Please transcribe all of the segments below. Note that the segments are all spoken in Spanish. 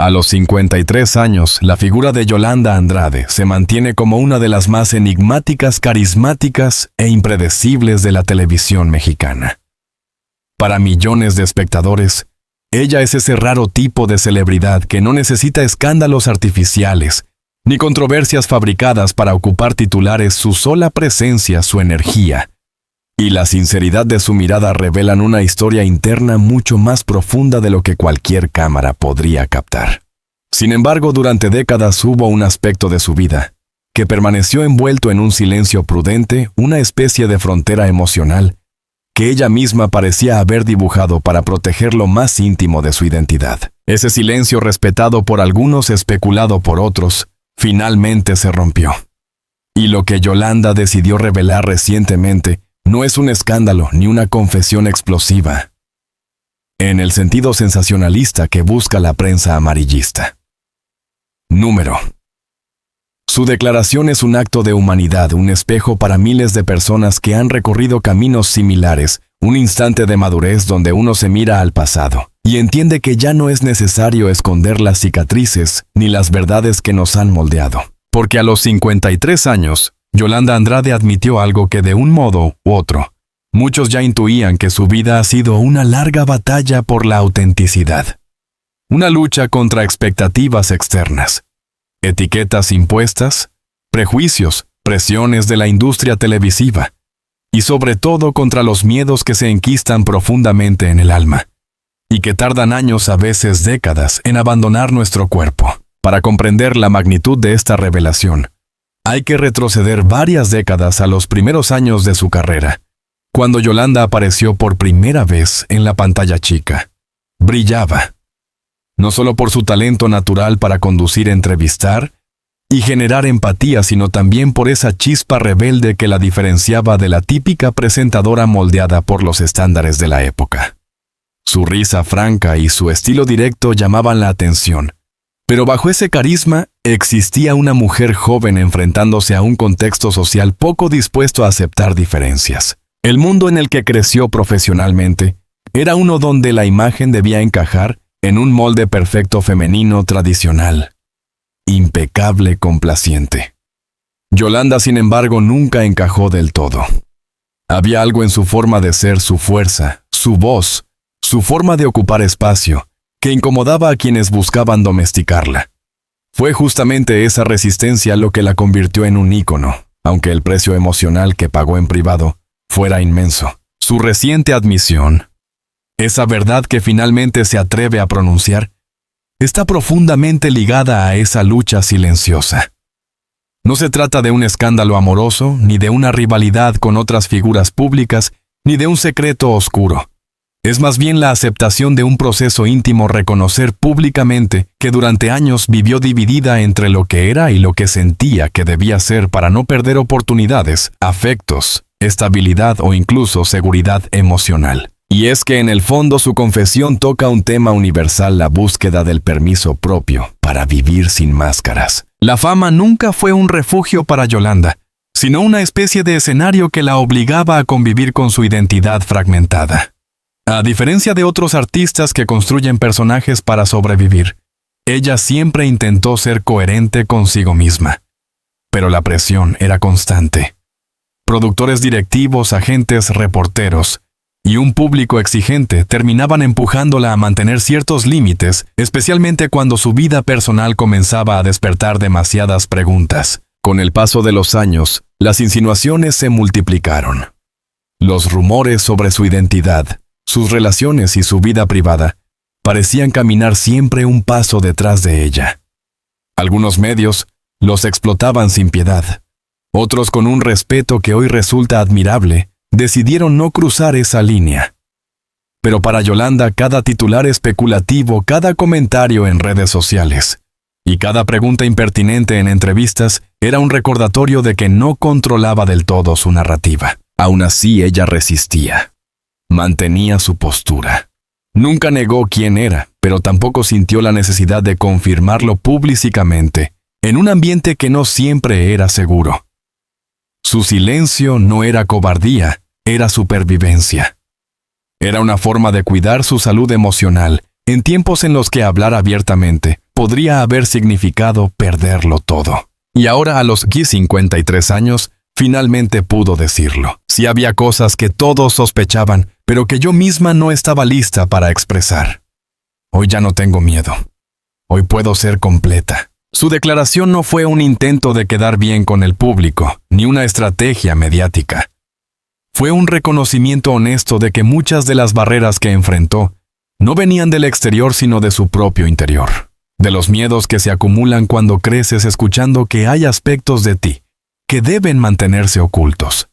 A los 53 años, la figura de Yolanda Andrade se mantiene como una de las más enigmáticas, carismáticas e impredecibles de la televisión mexicana. Para millones de espectadores, ella es ese raro tipo de celebridad que no necesita escándalos artificiales ni controversias fabricadas para ocupar titulares. Su sola presencia, su energía y la sinceridad de su mirada revelan una historia interna mucho más profunda de lo que cualquier cámara podría captar. Sin embargo, durante décadas hubo un aspecto de su vida que permaneció envuelto en un silencio prudente, una especie de frontera emocional que ella misma parecía haber dibujado para proteger lo más íntimo de su identidad. Ese silencio, respetado por algunos, especulado por otros, finalmente se rompió. Y lo que Yolanda decidió revelar recientemente no es un escándalo ni una confesión explosiva, en el sentido sensacionalista que busca la prensa amarillista. Número. Su declaración es un acto de humanidad, un espejo para miles de personas que han recorrido caminos similares, un instante de madurez donde uno se mira al pasado y entiende que ya no es necesario esconder las cicatrices ni las verdades que nos han moldeado. Porque a los 53 años, Yolanda Andrade admitió algo que de un modo u otro, muchos ya intuían: que su vida ha sido una larga batalla por la autenticidad. Una lucha contra expectativas externas, etiquetas impuestas, prejuicios, presiones de la industria televisiva, y sobre todo contra los miedos que se enquistan profundamente en el alma, y que tardan años, a veces décadas, en abandonar nuestro cuerpo. Para comprender la magnitud de esta revelación, hay que retroceder varias décadas a los primeros años de su carrera, cuando Yolanda apareció por primera vez en la pantalla chica. Brillaba, no solo por su talento natural para conducir, entrevistar y generar empatía, sino también por esa chispa rebelde que la diferenciaba de la típica presentadora moldeada por los estándares de la época. Su risa franca y su estilo directo llamaban la atención, pero bajo ese carisma existía una mujer joven enfrentándose a un contexto social poco dispuesto a aceptar diferencias. El mundo en el que creció profesionalmente era uno donde la imagen debía encajar en un molde perfecto femenino tradicional, impecable, complaciente. Yolanda, sin embargo, nunca encajó del todo. Había algo en su forma de ser, su fuerza, su voz, su forma de ocupar espacio, que incomodaba a quienes buscaban domesticarla. Fue justamente esa resistencia lo que la convirtió en un ícono, aunque el precio emocional que pagó en privado fuera inmenso. Su reciente admisión, esa verdad que finalmente se atreve a pronunciar, está profundamente ligada a esa lucha silenciosa. No se trata de un escándalo amoroso, ni de una rivalidad con otras figuras públicas, ni de un secreto oscuro. Es más bien la aceptación de un proceso íntimo, reconocer públicamente que durante años vivió dividida entre lo que era y lo que sentía que debía ser para no perder oportunidades, afectos, estabilidad o incluso seguridad emocional. Y es que en el fondo su confesión toca un tema universal: la búsqueda del permiso propio para vivir sin máscaras. La fama nunca fue un refugio para Yolanda, sino una especie de escenario que la obligaba a convivir con su identidad fragmentada. A diferencia de otros artistas que construyen personajes para sobrevivir, ella siempre intentó ser coherente consigo misma. Pero la presión era constante. Productores directivos, agentes, reporteros y un público exigente terminaban empujándola a mantener ciertos límites, especialmente cuando su vida personal comenzaba a despertar demasiadas preguntas. Con el paso de los años, las insinuaciones se multiplicaron. Los rumores sobre su identidad, sus relaciones y su vida privada parecían caminar siempre un paso detrás de ella. Algunos medios los explotaban sin piedad. Otros, con un respeto que hoy resulta admirable, decidieron no cruzar esa línea. Pero para Yolanda, cada titular especulativo, cada comentario en redes sociales y cada pregunta impertinente en entrevistas era un recordatorio de que no controlaba del todo su narrativa. Aún así, ella resistía. Mantenía su postura. Nunca negó quién era, pero tampoco sintió la necesidad de confirmarlo públicamente, en un ambiente que no siempre era seguro. Su silencio no era cobardía, era supervivencia. Era una forma de cuidar su salud emocional, en tiempos en los que hablar abiertamente podría haber significado perderlo todo. Y ahora a los 53 años, finalmente pudo decirlo. Sí había cosas que todos sospechaban, pero que yo misma no estaba lista para expresar. Hoy ya no tengo miedo. Hoy puedo ser completa. Su declaración no fue un intento de quedar bien con el público, ni una estrategia mediática. Fue un reconocimiento honesto de que muchas de las barreras que enfrentó no venían del exterior sino de su propio interior. De los miedos que se acumulan cuando creces escuchando que hay aspectos de ti que deben mantenerse ocultos.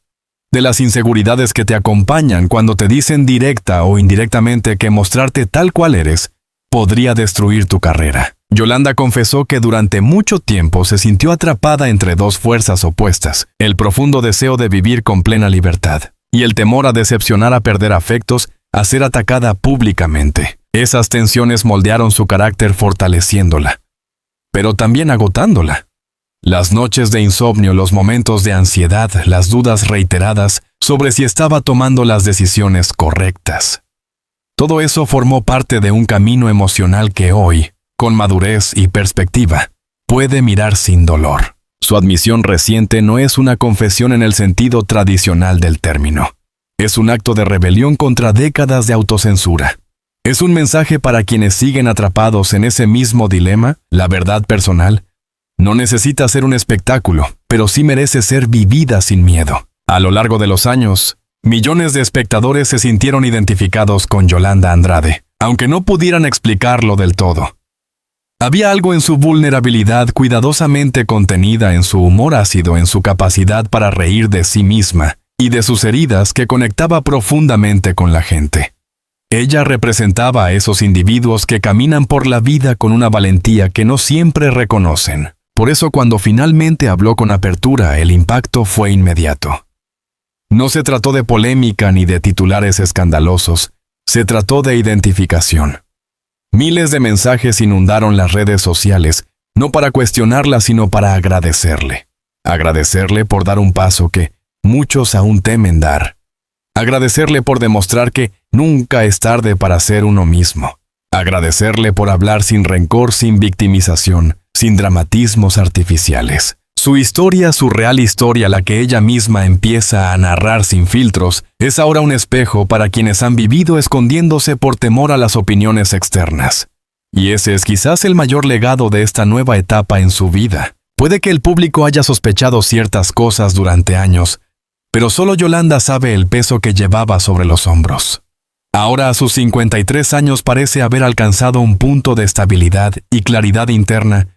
De las inseguridades que te acompañan cuando te dicen directa o indirectamente que mostrarte tal cual eres podría destruir tu carrera. Yolanda confesó que durante mucho tiempo se sintió atrapada entre dos fuerzas opuestas, el profundo deseo de vivir con plena libertad y el temor a decepcionar, a perder afectos, a ser atacada públicamente. Esas tensiones moldearon su carácter fortaleciéndola, pero también agotándola. Las noches de insomnio, los momentos de ansiedad, las dudas reiteradas sobre si estaba tomando las decisiones correctas. Todo eso formó parte de un camino emocional que hoy, con madurez y perspectiva, puede mirar sin dolor. Su admisión reciente no es una confesión en el sentido tradicional del término. Es un acto de rebelión contra décadas de autocensura. Es un mensaje para quienes siguen atrapados en ese mismo dilema. La verdad personal no necesita ser un espectáculo, pero sí merece ser vivida sin miedo. A lo largo de los años, millones de espectadores se sintieron identificados con Yolanda Andrade, aunque no pudieran explicarlo del todo. Había algo en su vulnerabilidad cuidadosamente contenida, en su humor ácido, en su capacidad para reír de sí misma y de sus heridas que conectaba profundamente con la gente. Ella representaba a esos individuos que caminan por la vida con una valentía que no siempre reconocen. Por eso cuando finalmente habló con apertura, el impacto fue inmediato. No se trató de polémica ni de titulares escandalosos, se trató de identificación. Miles de mensajes inundaron las redes sociales, no para cuestionarla, sino para agradecerle. Agradecerle por dar un paso que muchos aún temen dar. Agradecerle por demostrar que nunca es tarde para ser uno mismo. Agradecerle por hablar sin rencor, sin victimización, sin dramatismos artificiales. Su historia, su real historia, la que ella misma empieza a narrar sin filtros, es ahora un espejo para quienes han vivido escondiéndose por temor a las opiniones externas. Y ese es quizás el mayor legado de esta nueva etapa en su vida. Puede que el público haya sospechado ciertas cosas durante años, pero solo Yolanda sabe el peso que llevaba sobre los hombros. Ahora a sus 53 años parece haber alcanzado un punto de estabilidad y claridad interna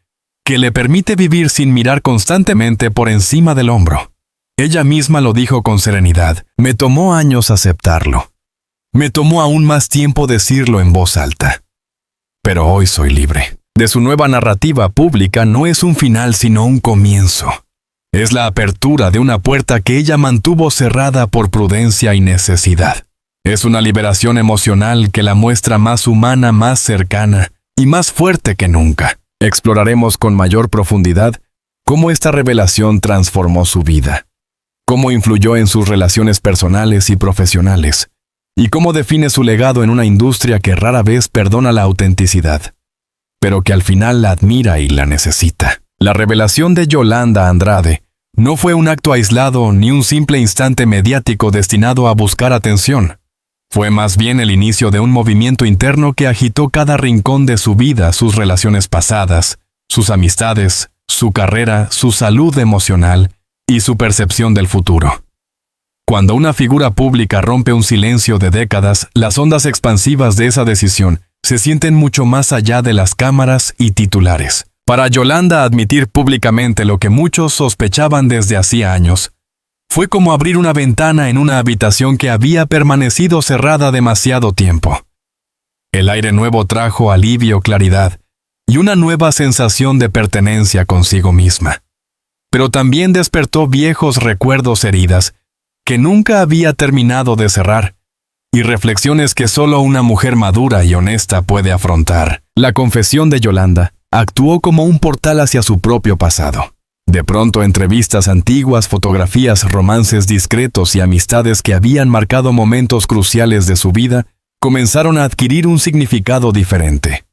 que le permite vivir sin mirar constantemente por encima del hombro. Ella misma lo dijo con serenidad. Me tomó años aceptarlo. Me tomó aún más tiempo decirlo en voz alta. Pero hoy soy libre. De su nueva narrativa pública no es un final sino un comienzo. Es la apertura de una puerta que ella mantuvo cerrada por prudencia y necesidad. Es una liberación emocional que la muestra más humana, más cercana y más fuerte que nunca. Exploraremos con mayor profundidad cómo esta revelación transformó su vida, cómo influyó en sus relaciones personales y profesionales, y cómo define su legado en una industria que rara vez perdona la autenticidad, pero que al final la admira y la necesita. La revelación de Yolanda Andrade no fue un acto aislado ni un simple instante mediático destinado a buscar atención. Fue más bien el inicio de un movimiento interno que agitó cada rincón de su vida, sus relaciones pasadas, sus amistades, su carrera, su salud emocional y su percepción del futuro. Cuando una figura pública rompe un silencio de décadas, las ondas expansivas de esa decisión se sienten mucho más allá de las cámaras y titulares. Para Yolanda, admitir públicamente lo que muchos sospechaban desde hacía años fue como abrir una ventana en una habitación que había permanecido cerrada demasiado tiempo. El aire nuevo trajo alivio, claridad y una nueva sensación de pertenencia consigo misma. Pero también despertó viejos recuerdos, heridas que nunca había terminado de cerrar y reflexiones que solo una mujer madura y honesta puede afrontar. La confesión de Yolanda actuó como un portal hacia su propio pasado. De pronto, entrevistas antiguas, fotografías, romances discretos y amistades que habían marcado momentos cruciales de su vida comenzaron a adquirir un significado diferente.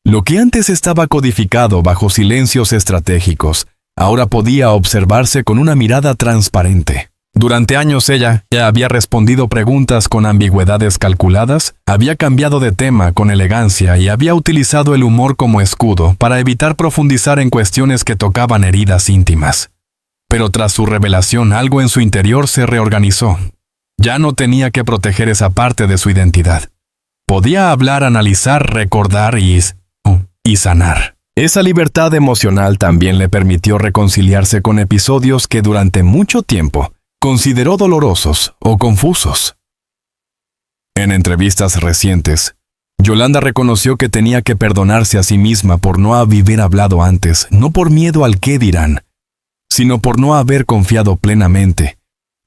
Lo que antes estaba codificado bajo silencios estratégicos, ahora podía observarse con una mirada transparente. Durante años ella ya había respondido preguntas con ambigüedades calculadas, había cambiado de tema con elegancia y había utilizado el humor como escudo para evitar profundizar en cuestiones que tocaban heridas íntimas. Pero tras su revelación, algo en su interior se reorganizó. Ya no tenía que proteger esa parte de su identidad. Podía hablar, analizar, recordar y sanar. Esa libertad emocional también le permitió reconciliarse con episodios que durante mucho tiempo consideró dolorosos o confusos. En entrevistas recientes, Yolanda reconoció que tenía que perdonarse a sí misma por no haber hablado antes, no por miedo al qué dirán, sino por no haber confiado plenamente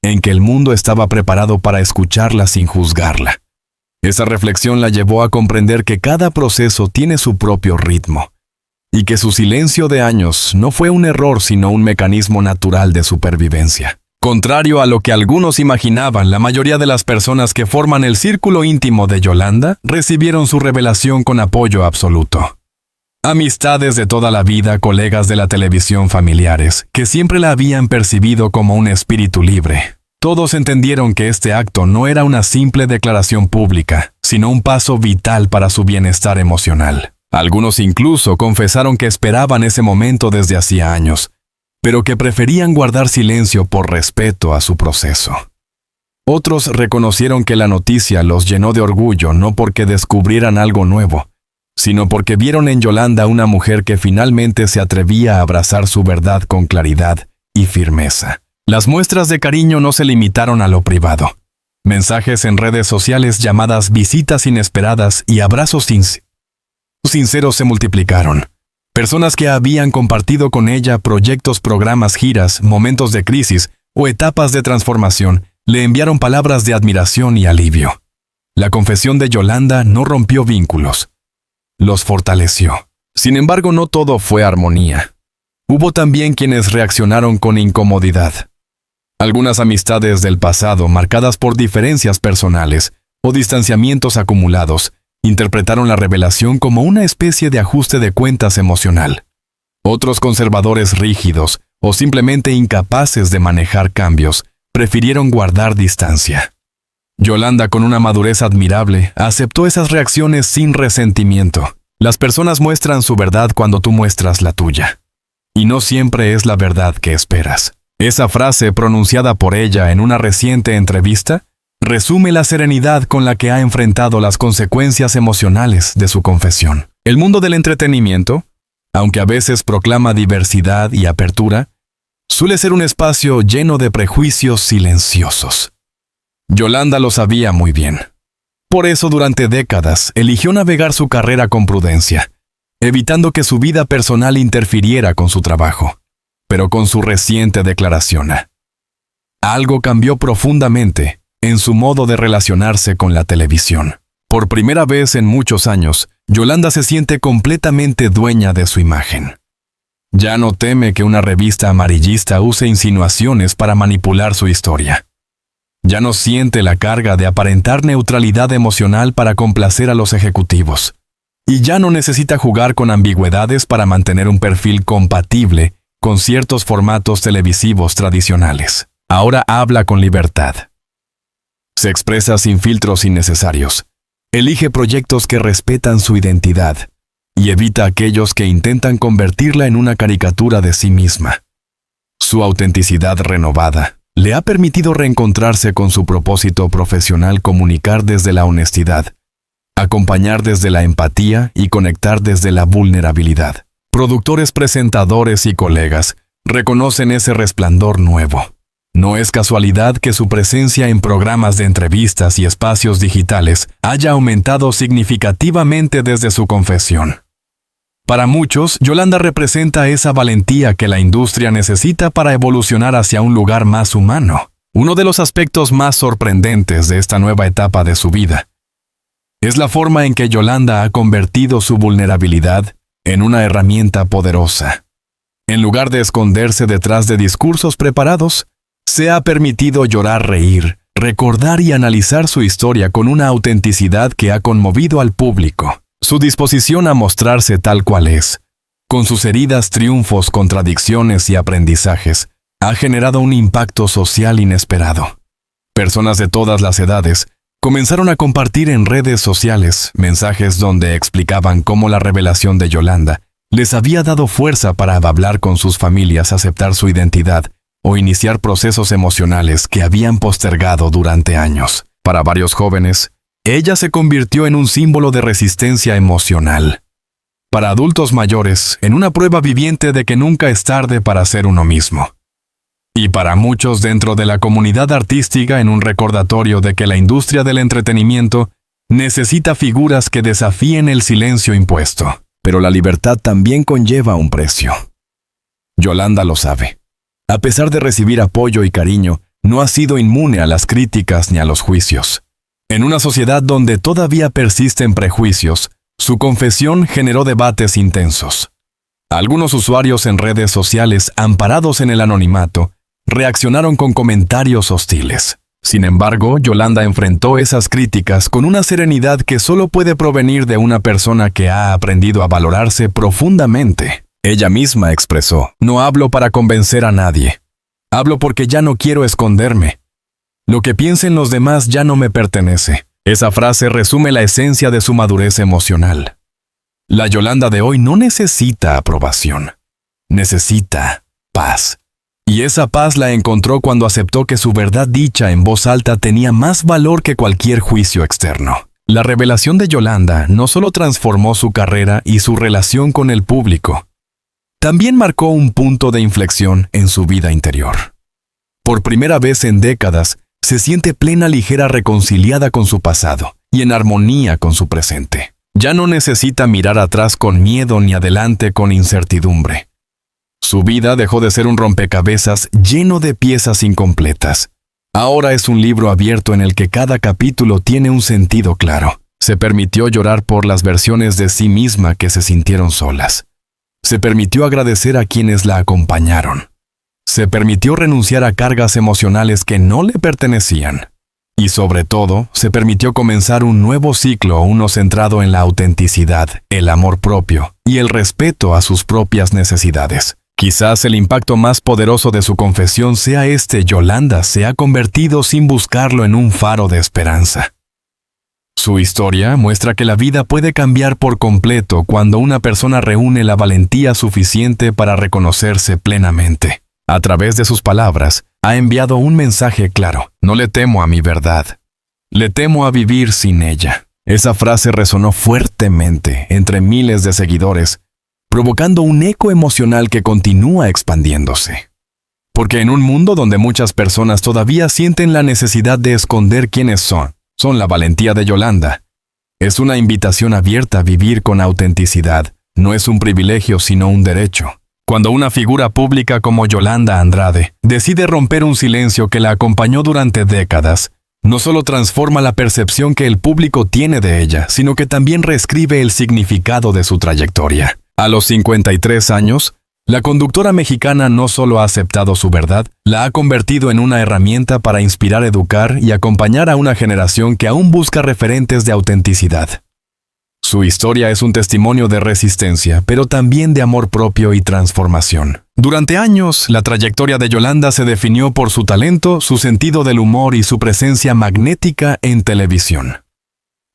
en que el mundo estaba preparado para escucharla sin juzgarla. Esa reflexión la llevó a comprender que cada proceso tiene su propio ritmo, y que su silencio de años no fue un error sino un mecanismo natural de supervivencia. Contrario a lo que algunos imaginaban, la mayoría de las personas que forman el círculo íntimo de Yolanda recibieron su revelación con apoyo absoluto. Amistades de toda la vida, colegas de la televisión, familiares, que siempre la habían percibido como un espíritu libre. Todos entendieron que este acto no era una simple declaración pública, sino un paso vital para su bienestar emocional. Algunos incluso confesaron que esperaban ese momento desde hacía años, pero que preferían guardar silencio por respeto a su proceso. Otros reconocieron que la noticia los llenó de orgullo no porque descubrieran algo nuevo, sino porque vieron en Yolanda una mujer que finalmente se atrevía a abrazar su verdad con claridad y firmeza. Las muestras de cariño no se limitaron a lo privado. Mensajes en redes sociales, llamadas, visitas inesperadas y abrazos sinceros se multiplicaron. Personas que habían compartido con ella proyectos, programas, giras, momentos de crisis o etapas de transformación, le enviaron palabras de admiración y alivio. La confesión de Yolanda no rompió vínculos, los fortaleció. Sin embargo, no todo fue armonía. Hubo también quienes reaccionaron con incomodidad. Algunas amistades del pasado, marcadas por diferencias personales o distanciamientos acumulados, interpretaron la revelación como una especie de ajuste de cuentas emocional. Otros conservadores rígidos o simplemente incapaces de manejar cambios, prefirieron guardar distancia. Yolanda, con una madurez admirable, aceptó esas reacciones sin resentimiento. Las personas muestran su verdad cuando tú muestras la tuya. Y no siempre es la verdad que esperas. Esa frase, pronunciada por ella en una reciente entrevista, resume la serenidad con la que ha enfrentado las consecuencias emocionales de su confesión. El mundo del entretenimiento, aunque a veces proclama diversidad y apertura, suele ser un espacio lleno de prejuicios silenciosos. Yolanda lo sabía muy bien. Por eso, durante décadas, eligió navegar su carrera con prudencia, evitando que su vida personal interfiriera con su trabajo. Pero con su reciente declaración, algo cambió profundamente en su modo de relacionarse con la televisión. Por primera vez en muchos años, Yolanda se siente completamente dueña de su imagen. Ya no teme que una revista amarillista use insinuaciones para manipular su historia. Ya no siente la carga de aparentar neutralidad emocional para complacer a los ejecutivos. Y ya no necesita jugar con ambigüedades para mantener un perfil compatible con ciertos formatos televisivos tradicionales. Ahora habla con libertad. Se expresa sin filtros innecesarios. Elige proyectos que respetan su identidad y evita aquellos que intentan convertirla en una caricatura de sí misma. Su autenticidad renovada le ha permitido reencontrarse con su propósito profesional: comunicar desde la honestidad, acompañar desde la empatía y conectar desde la vulnerabilidad. Productores, presentadores y colegas reconocen ese resplandor nuevo. No es casualidad que su presencia en programas de entrevistas y espacios digitales haya aumentado significativamente desde su confesión. Para muchos, Yolanda representa esa valentía que la industria necesita para evolucionar hacia un lugar más humano. Uno de los aspectos más sorprendentes de esta nueva etapa de su vida es la forma en que Yolanda ha convertido su vulnerabilidad en una herramienta poderosa. En lugar de esconderse detrás de discursos preparados, se ha permitido llorar, reír, recordar y analizar su historia con una autenticidad que ha conmovido al público. Su disposición a mostrarse tal cual es, con sus heridas, triunfos, contradicciones y aprendizajes, ha generado un impacto social inesperado. Personas de todas las edades comenzaron a compartir en redes sociales mensajes donde explicaban cómo la revelación de Yolanda les había dado fuerza para hablar con sus familias, aceptar su identidad o iniciar procesos emocionales que habían postergado durante años. Para varios jóvenes, ella se convirtió en un símbolo de resistencia emocional. Para adultos mayores, en una prueba viviente de que nunca es tarde para ser uno mismo. Y para muchos dentro de la comunidad artística, en un recordatorio de que la industria del entretenimiento necesita figuras que desafíen el silencio impuesto. Pero la libertad también conlleva un precio. Yolanda lo sabe. A pesar de recibir apoyo y cariño, no ha sido inmune a las críticas ni a los juicios. En una sociedad donde todavía persisten prejuicios, su confesión generó debates intensos. Algunos usuarios en redes sociales, amparados en el anonimato, reaccionaron con comentarios hostiles. Sin embargo, Yolanda enfrentó esas críticas con una serenidad que solo puede provenir de una persona que ha aprendido a valorarse profundamente. Ella misma expresó: "No hablo para convencer a nadie. Hablo porque ya no quiero esconderme. Lo que piensen los demás ya no me pertenece". Esa frase resume la esencia de su madurez emocional. La Yolanda de hoy no necesita aprobación. Necesita paz. Y esa paz la encontró cuando aceptó que su verdad dicha en voz alta tenía más valor que cualquier juicio externo. La revelación de Yolanda no solo transformó su carrera y su relación con el público, también marcó un punto de inflexión en su vida interior. Por primera vez en décadas, se siente plena, ligera, reconciliada con su pasado y en armonía con su presente. Ya no necesita mirar atrás con miedo ni adelante con incertidumbre. Su vida dejó de ser un rompecabezas lleno de piezas incompletas. Ahora es un libro abierto en el que cada capítulo tiene un sentido claro. Se permitió llorar por las versiones de sí misma que se sintieron solas. Se permitió agradecer a quienes la acompañaron. Se permitió renunciar a cargas emocionales que no le pertenecían. Y sobre todo, se permitió comenzar un nuevo ciclo, uno centrado en la autenticidad, el amor propio y el respeto a sus propias necesidades. Quizás el impacto más poderoso de su confesión sea este: Yolanda se ha convertido sin buscarlo en un faro de esperanza. Su historia muestra que la vida puede cambiar por completo cuando una persona reúne la valentía suficiente para reconocerse plenamente. A través de sus palabras, ha enviado un mensaje claro: no le temo a mi verdad, le temo a vivir sin ella. Esa frase resonó fuertemente entre miles de seguidores, provocando un eco emocional que continúa expandiéndose. Porque en un mundo donde muchas personas todavía sienten la necesidad de esconder quiénes son la valentía de Yolanda. Es una invitación abierta a vivir con autenticidad. No es un privilegio, sino un derecho. Cuando una figura pública como Yolanda Andrade decide romper un silencio que la acompañó durante décadas, no solo transforma la percepción que el público tiene de ella, sino que también reescribe el significado de su trayectoria. A los 53 años, la conductora mexicana no solo ha aceptado su verdad, la ha convertido en una herramienta para inspirar, educar y acompañar a una generación que aún busca referentes de autenticidad. Su historia es un testimonio de resistencia, pero también de amor propio y transformación. Durante años, la trayectoria de Yolanda se definió por su talento, su sentido del humor y su presencia magnética en televisión.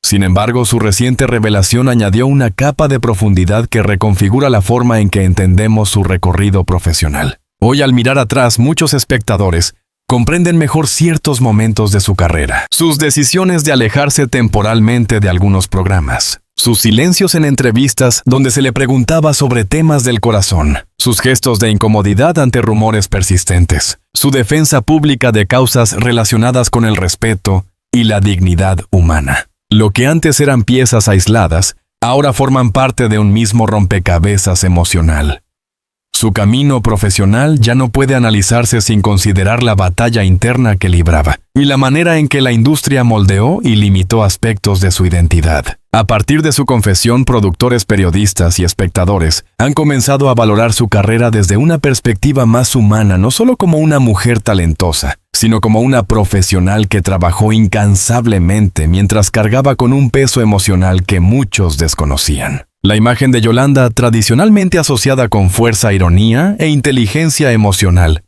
Sin embargo, su reciente revelación añadió una capa de profundidad que reconfigura la forma en que entendemos su recorrido profesional. Hoy, al mirar atrás, muchos espectadores comprenden mejor ciertos momentos de su carrera, sus decisiones de alejarse temporalmente de algunos programas, sus silencios en entrevistas donde se le preguntaba sobre temas del corazón, sus gestos de incomodidad ante rumores persistentes, su defensa pública de causas relacionadas con el respeto y la dignidad humana. Lo que antes eran piezas aisladas, ahora forman parte de un mismo rompecabezas emocional. Su camino profesional ya no puede analizarse sin considerar la batalla interna que libraba y la manera en que la industria moldeó y limitó aspectos de su identidad. A partir de su confesión, productores, periodistas y espectadores han comenzado a valorar su carrera desde una perspectiva más humana, no solo como una mujer talentosa, sino como una profesional que trabajó incansablemente mientras cargaba con un peso emocional que muchos desconocían. La imagen de Yolanda, tradicionalmente asociada con fuerza, ironía e inteligencia emocional,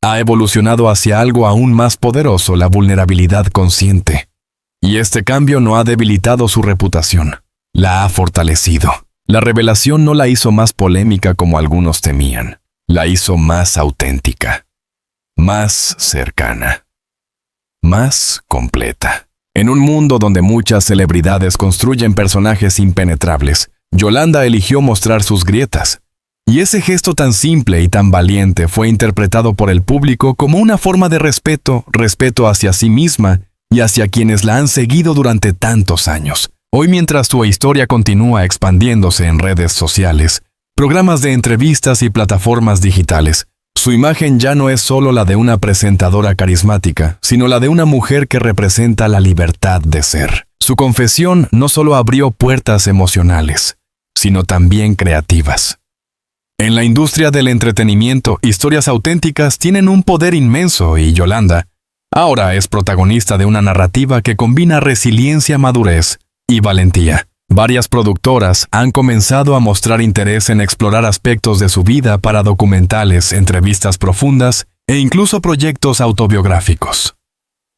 ha evolucionado hacia algo aún más poderoso, la vulnerabilidad consciente. Y este cambio no ha debilitado su reputación, la ha fortalecido. La revelación no la hizo más polémica como algunos temían, la hizo más auténtica, más cercana, más completa. En un mundo donde muchas celebridades construyen personajes impenetrables, Yolanda eligió mostrar sus grietas. Y ese gesto tan simple y tan valiente fue interpretado por el público como una forma de respeto hacia sí misma y hacia quienes la han seguido durante tantos años. Hoy, mientras su historia continúa expandiéndose en redes sociales, programas de entrevistas y plataformas digitales, su imagen ya no es solo la de una presentadora carismática, sino la de una mujer que representa la libertad de ser. Su confesión no solo abrió puertas emocionales, sino también creativas. En la industria del entretenimiento, historias auténticas tienen un poder inmenso y Yolanda ahora es protagonista de una narrativa que combina resiliencia, madurez y valentía. Varias productoras han comenzado a mostrar interés en explorar aspectos de su vida para documentales, entrevistas profundas e incluso proyectos autobiográficos.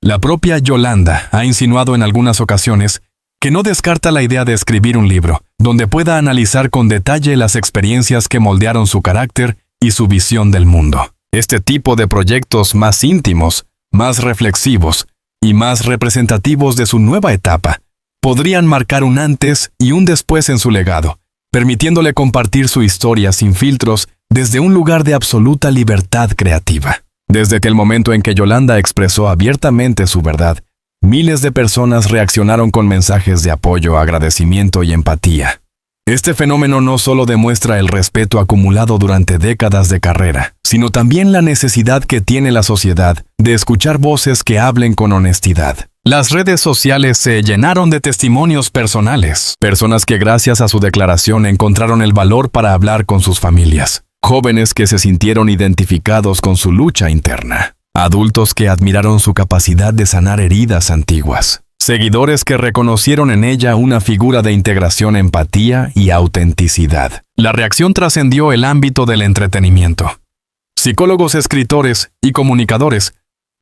La propia Yolanda ha insinuado en algunas ocasiones que no descarta la idea de escribir un libro, donde pueda analizar con detalle las experiencias que moldearon su carácter y su visión del mundo. Este tipo de proyectos más íntimos, más reflexivos y más representativos de su nueva etapa, podrían marcar un antes y un después en su legado, permitiéndole compartir su historia sin filtros desde un lugar de absoluta libertad creativa. Desde que el momento en que Yolanda expresó abiertamente su verdad, miles de personas reaccionaron con mensajes de apoyo, agradecimiento y empatía. Este fenómeno no solo demuestra el respeto acumulado durante décadas de carrera, sino también la necesidad que tiene la sociedad de escuchar voces que hablen con honestidad. Las redes sociales se llenaron de testimonios personales, personas que gracias a su declaración encontraron el valor para hablar con sus familias, jóvenes que se sintieron identificados con su lucha interna, adultos que admiraron su capacidad de sanar heridas antiguas, seguidores que reconocieron en ella una figura de integración, empatía y autenticidad. La reacción trascendió el ámbito del entretenimiento. Psicólogos, escritores y comunicadores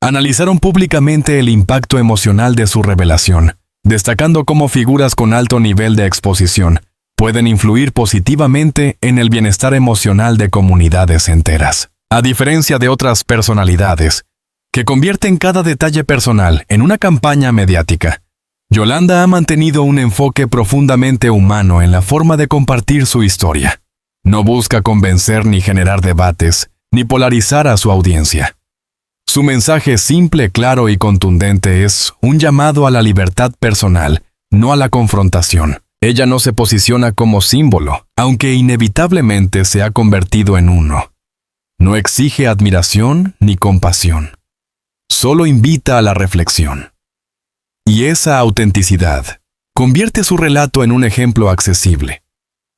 analizaron públicamente el impacto emocional de su revelación, destacando cómo figuras con alto nivel de exposición pueden influir positivamente en el bienestar emocional de comunidades enteras. A diferencia de otras personalidades, que convierten cada detalle personal en una campaña mediática, Yolanda ha mantenido un enfoque profundamente humano en la forma de compartir su historia. No busca convencer ni generar debates, ni polarizar a su audiencia. Su mensaje simple, claro y contundente es un llamado a la libertad personal, no a la confrontación. Ella no se posiciona como símbolo, aunque inevitablemente se ha convertido en uno. No exige admiración ni compasión. Solo invita a la reflexión. Y esa autenticidad convierte su relato en un ejemplo accesible.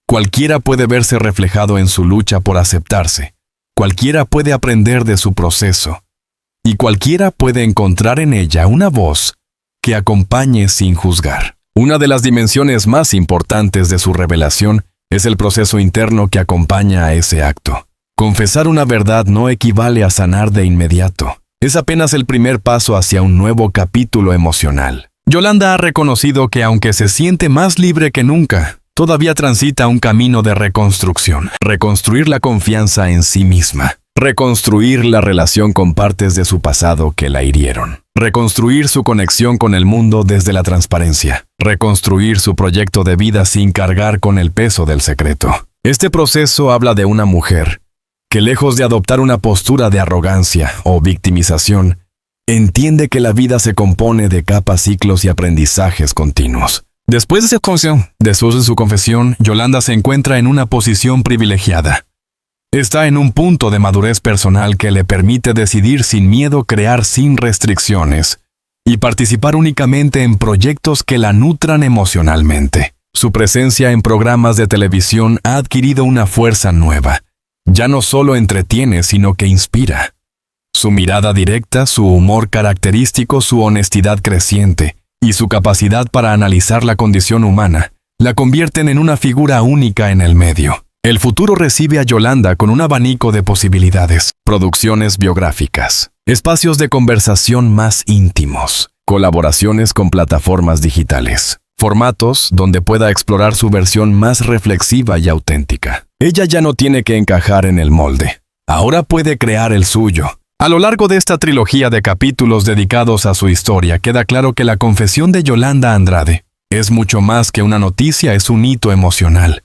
Cualquiera puede verse reflejado en su lucha por aceptarse. Cualquiera puede aprender de su proceso. Y cualquiera puede encontrar en ella una voz que acompañe sin juzgar. Una de las dimensiones más importantes de su revelación es el proceso interno que acompaña a ese acto. Confesar una verdad no equivale a sanar de inmediato. Es apenas el primer paso hacia un nuevo capítulo emocional. Yolanda ha reconocido que aunque se siente más libre que nunca, todavía transita un camino de reconstrucción. Reconstruir la confianza en sí misma. Reconstruir la relación con partes de su pasado que la hirieron. Reconstruir su conexión con el mundo desde la transparencia. Reconstruir su proyecto de vida sin cargar con el peso del secreto. Este proceso habla de una mujer que, lejos de adoptar una postura de arrogancia o victimización, entiende que la vida se compone de capas, ciclos y aprendizajes continuos. Después de su confesión, Yolanda se encuentra en una posición privilegiada. Está en un punto de madurez personal que le permite decidir sin miedo, crear sin restricciones y participar únicamente en proyectos que la nutran emocionalmente. Su presencia en programas de televisión ha adquirido una fuerza nueva. Ya no solo entretiene, sino que inspira. Su mirada directa, su humor característico, su honestidad creciente y su capacidad para analizar la condición humana la convierten en una figura única en el medio. El futuro recibe a Yolanda con un abanico de posibilidades, producciones biográficas, espacios de conversación más íntimos, colaboraciones con plataformas digitales, formatos donde pueda explorar su versión más reflexiva y auténtica. Ella ya no tiene que encajar en el molde. Ahora puede crear el suyo. A lo largo de esta trilogía de capítulos dedicados a su historia, queda claro que la confesión de Yolanda Andrade es mucho más que una noticia, es un hito emocional,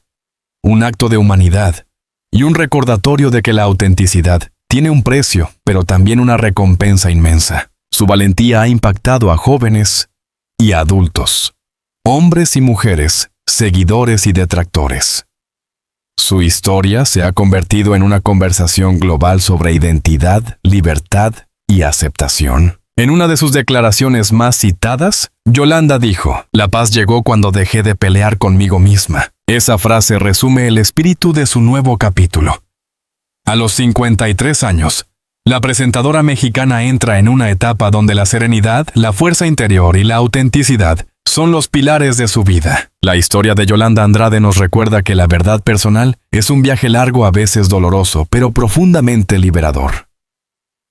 un acto de humanidad y un recordatorio de que la autenticidad tiene un precio, pero también una recompensa inmensa. Su valentía ha impactado a jóvenes y a adultos, hombres y mujeres, seguidores y detractores. Su historia se ha convertido en una conversación global sobre identidad, libertad y aceptación. En una de sus declaraciones más citadas, Yolanda dijo: "La paz llegó cuando dejé de pelear conmigo misma". Esa frase resume el espíritu de su nuevo capítulo. A los 53 años, la presentadora mexicana entra en una etapa donde la serenidad, la fuerza interior y la autenticidad son los pilares de su vida. La historia de Yolanda Andrade nos recuerda que la verdad personal es un viaje largo, a veces doloroso, pero profundamente liberador.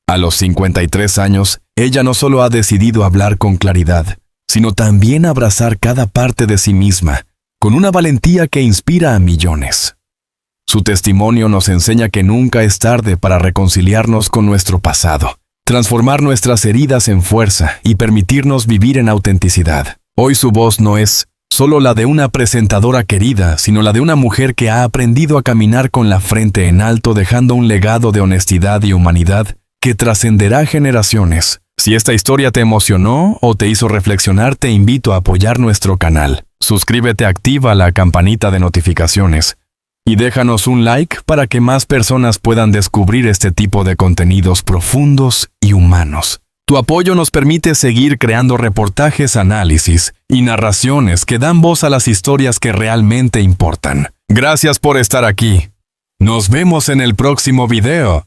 A los 53 años, ella no solo ha decidido hablar con claridad, sino también abrazar cada parte de sí misma, con una valentía que inspira a millones. Su testimonio nos enseña que nunca es tarde para reconciliarnos con nuestro pasado, transformar nuestras heridas en fuerza y permitirnos vivir en autenticidad. Hoy su voz no es solo la de una presentadora querida, sino la de una mujer que ha aprendido a caminar con la frente en alto, dejando un legado de honestidad y humanidad que trascenderá generaciones. Si esta historia te emocionó o te hizo reflexionar, te invito a apoyar nuestro canal. Suscríbete, activa la campanita de notificaciones y déjanos un like para que más personas puedan descubrir este tipo de contenidos profundos y humanos. Tu apoyo nos permite seguir creando reportajes, análisis y narraciones que dan voz a las historias que realmente importan. Gracias por estar aquí. Nos vemos en el próximo video.